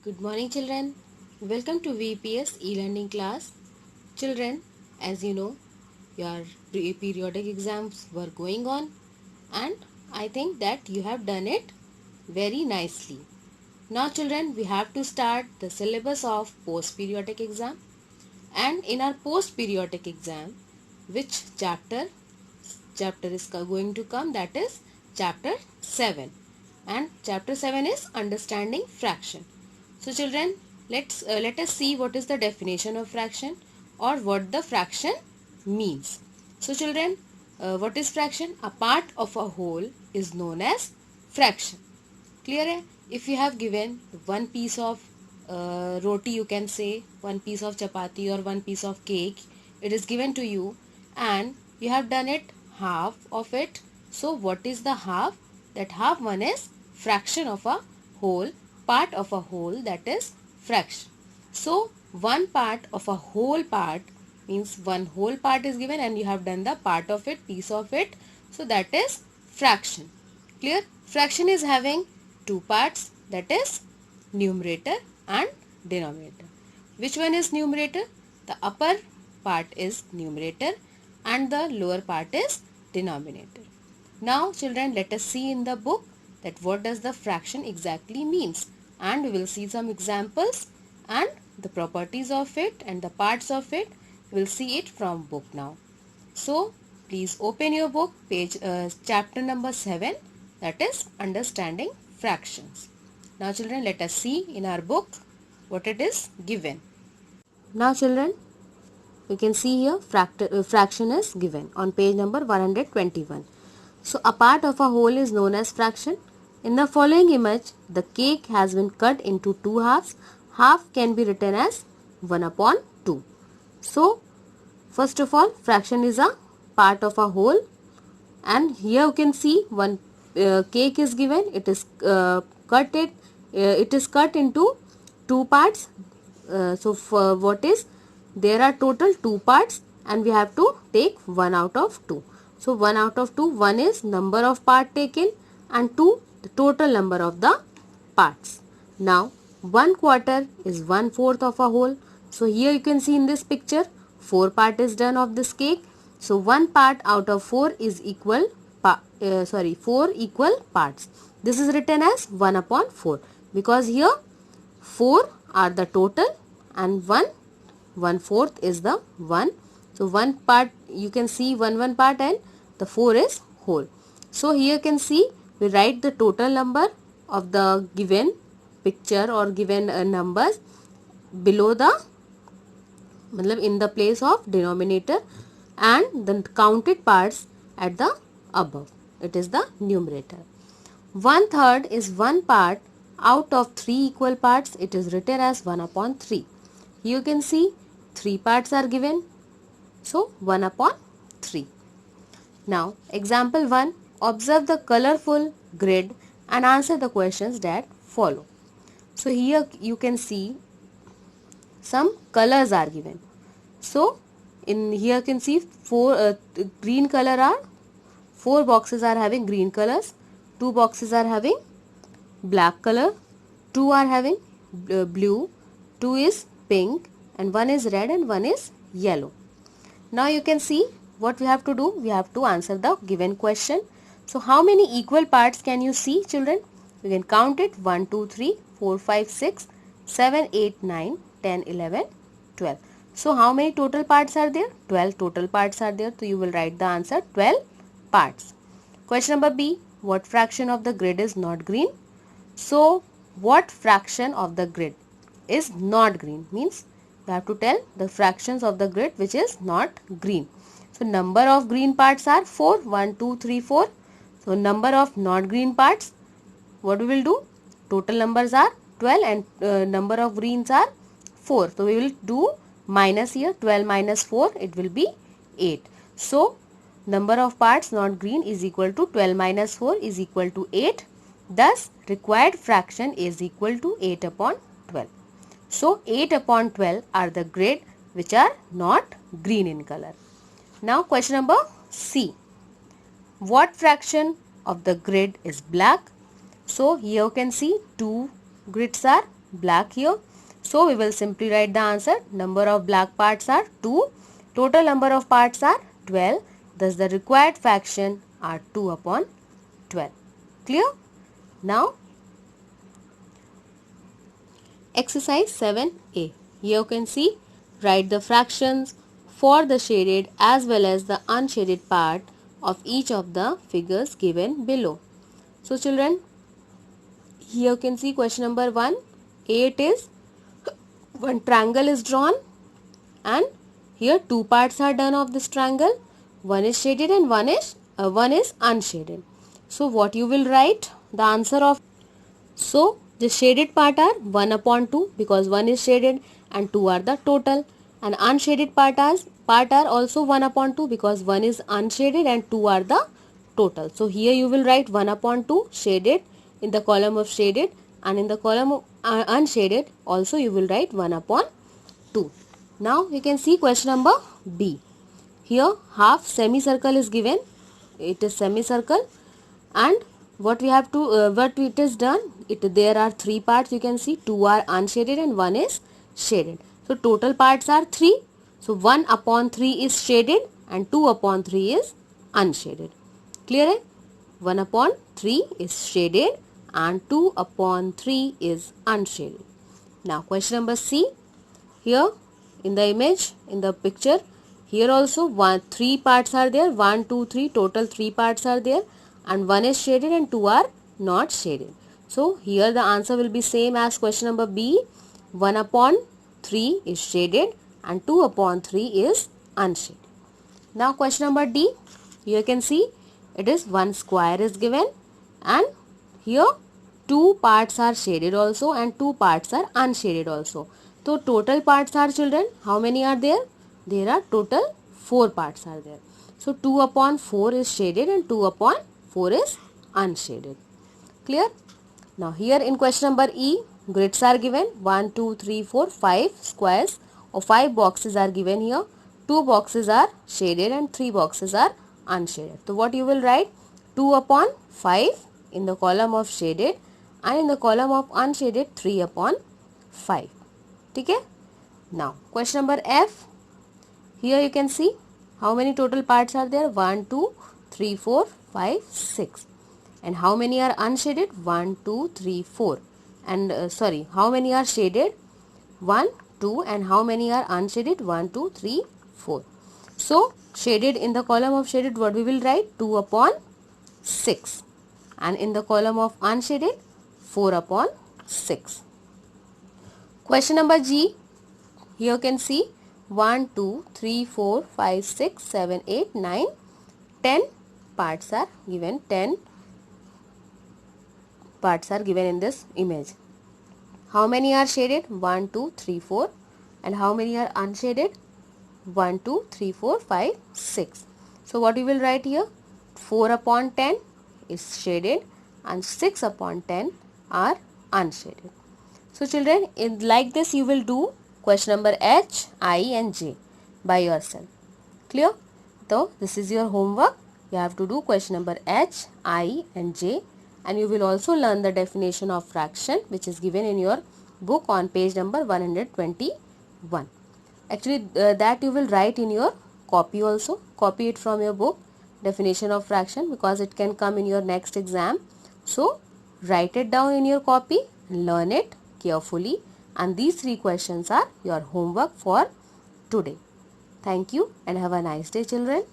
Good morning children. Welcome to VPS e-learning class. Children, as you know, your periodic exams were going on and I think that you have done it very nicely. Now children, we have to start the syllabus of post-periodic exam, and in our post-periodic exam, which chapter is going to come, that is chapter 7, and chapter 7 is understanding fraction. So children, let us see what is the definition of fraction or what the fraction means. So children, what is fraction? A part of a whole is known as fraction. Clear hai? If you have given one piece of roti, you can say one piece of chapati or one piece of cake, it is given to you and you have done it half of it. So what is the half? That half one is fraction of a whole, part of a whole, that is fraction. So one part of a whole part means one whole part is given and you have done the part of it, piece of it. So that is fraction. Clear? Fraction is having two parts, that is numerator and denominator. Which one is numerator? The upper part is numerator and the lower part is denominator. Now children, let us see in the book that what does the fraction exactly means, and we will see some examples and the properties of it and the parts of it. We will see it from book now. So please open your book, page chapter number 7, that is understanding fractions. Now children, let us see in our book what it is given. Now children, you can see here fraction is given on page number 121. So a part of a whole is known as fraction. In the following image, the cake has been cut into two halves. Half can be written as 1 upon 2. So first of all, fraction is a part of a whole, and here you can see one cake is given. It is cut into two parts. So for what is, there are total two parts and we have to take 1 out of 2. So 1 out of 2, 1 is number of part taken and 2 the total number of the parts. Now 1 quarter is 1/4 of a whole. So here you can see in this picture 4 part is done of this cake. So 1 part out of 4 is equal 4 equal parts. This is written as 1 upon 4 because here 4 are the total and 1/4 is the 1. So 1 part, you can see 1 part and the 4 is whole. So here you can see we write the total number of the given picture or given numbers below the in the place of denominator, and the counted parts at the above. It is the numerator. 1/3 is 1 part out of 3 equal parts. It is written as 1 upon 3. You can see 3 parts are given. So 1 upon 3. Now example 1. Observe the colorful grid and answer the questions that follow. So here you can see some colors are given. So in here you can see green color are 4 boxes are having green colors, 2 boxes are having black color, 2 are having blue, 2 is pink and 1 is red and 1 is yellow. Now you can see what we have to do. We have to answer the given question. So how many equal parts can you see children? You can count it 1, 2, 3, 4, 5, 6, 7, 8, 9, 10, 11, 12. So how many total parts are there? 12 total parts are there. So you will write the answer 12 parts. Question number B. What fraction of the grid is not green? So what fraction of the grid is not green? Means you have to tell the fractions of the grid which is not green. So number of green parts are 4. 1, 2, 3, 4. So number of not green parts, what we will do? Total numbers are 12 and number of greens are 4. So we will do minus here. 12 minus 4, it will be 8. So number of parts not green is equal to 12 minus 4 is equal to 8. Thus required fraction is equal to 8 upon 12. So 8 upon 12 are the grid which are not green in color. Now question number C. What fraction of the grid is black? So here you can see 2 grids are black here. So we will simply write the answer. Number of black parts are 2. Total number of parts are 12. Thus the required fraction are 2 upon 12. Clear? Now exercise 7a. Here you can see, write the fractions for the shaded as well as the unshaded part of each of the figures given below. So children, here you can see question number 1. It is one triangle is drawn and here two parts are done of this triangle. One is shaded and one is unshaded. So what you will write? The answer of, so the shaded part are 1 upon 2 because 1 is shaded and 2 are the total, and unshaded part are also 1 upon 2 because 1 is unshaded and 2 are the total. So here you will write 1 upon 2 shaded in the column of shaded, and in the column of unshaded also you will write 1 upon 2. Now you can see question number B. Here half semicircle is given. It is semicircle, and what we have to what it is done, there are 3 parts. You can see 2 are unshaded and 1 is shaded. So total parts are 3. So 1 upon 3 is shaded and 2 upon 3 is unshaded. Clear है? 1 upon 3 is shaded and 2 upon 3 is unshaded. Now question number C. Here in the image, in the picture, here also 3 parts are there. 1, 2, 3, total 3 parts are there, and 1 is shaded and 2 are not shaded. So here the answer will be same as question number B. 1 upon 3 is shaded and 2 upon 3 is unshaded. Now question number D. Here you can see it is one square is given, and here 2 parts are shaded also and 2 parts are unshaded also. So total parts are, children, how many are there? There are total 4 parts are there. So 2 upon 4 is shaded and 2 upon 4 is unshaded. Clear? Now here in question number E, grids are given. 1, 2, 3, 4, 5 squares or 5 boxes are given here. 2 boxes are shaded and 3 boxes are unshaded. So what you will write? 2 upon 5 in the column of shaded, and in the column of unshaded 3 upon 5. Okay? Now question number F. Here you can see how many total parts are there? 1, 2, 3, 4, 5, 6. And how many are unshaded? 1, 2, 3, 4. And how many are shaded? 1, 2. And how many are unshaded? 1, 2, 3, 4. So shaded, in the column of shaded, what we will write? 2 upon 6. And in the column of unshaded, 4 upon 6. Question number G. Here you can see 1, 2, 3, 4, 5, 6, 7, 8, 9, 10 parts are given. 10 parts are given in this image. How many are shaded? 1, 2, 3, 4. And how many are unshaded? 1, 2, 3, 4, 5, 6. So what we will write here? 4 upon 10 is shaded and 6 upon 10 are unshaded. So children, like this you will do question number H, I and J by yourself. Clear? So this is your homework. You have to do question number H, I and J, and you will also learn the definition of fraction, which is given in your book on page number 121. Actually that you will write in your copy also. Copy it from your book, definition of fraction, because it can come in your next exam. So write it down in your copy and learn it carefully, and these 3 questions are your homework for today. Thank you and have a nice day, children.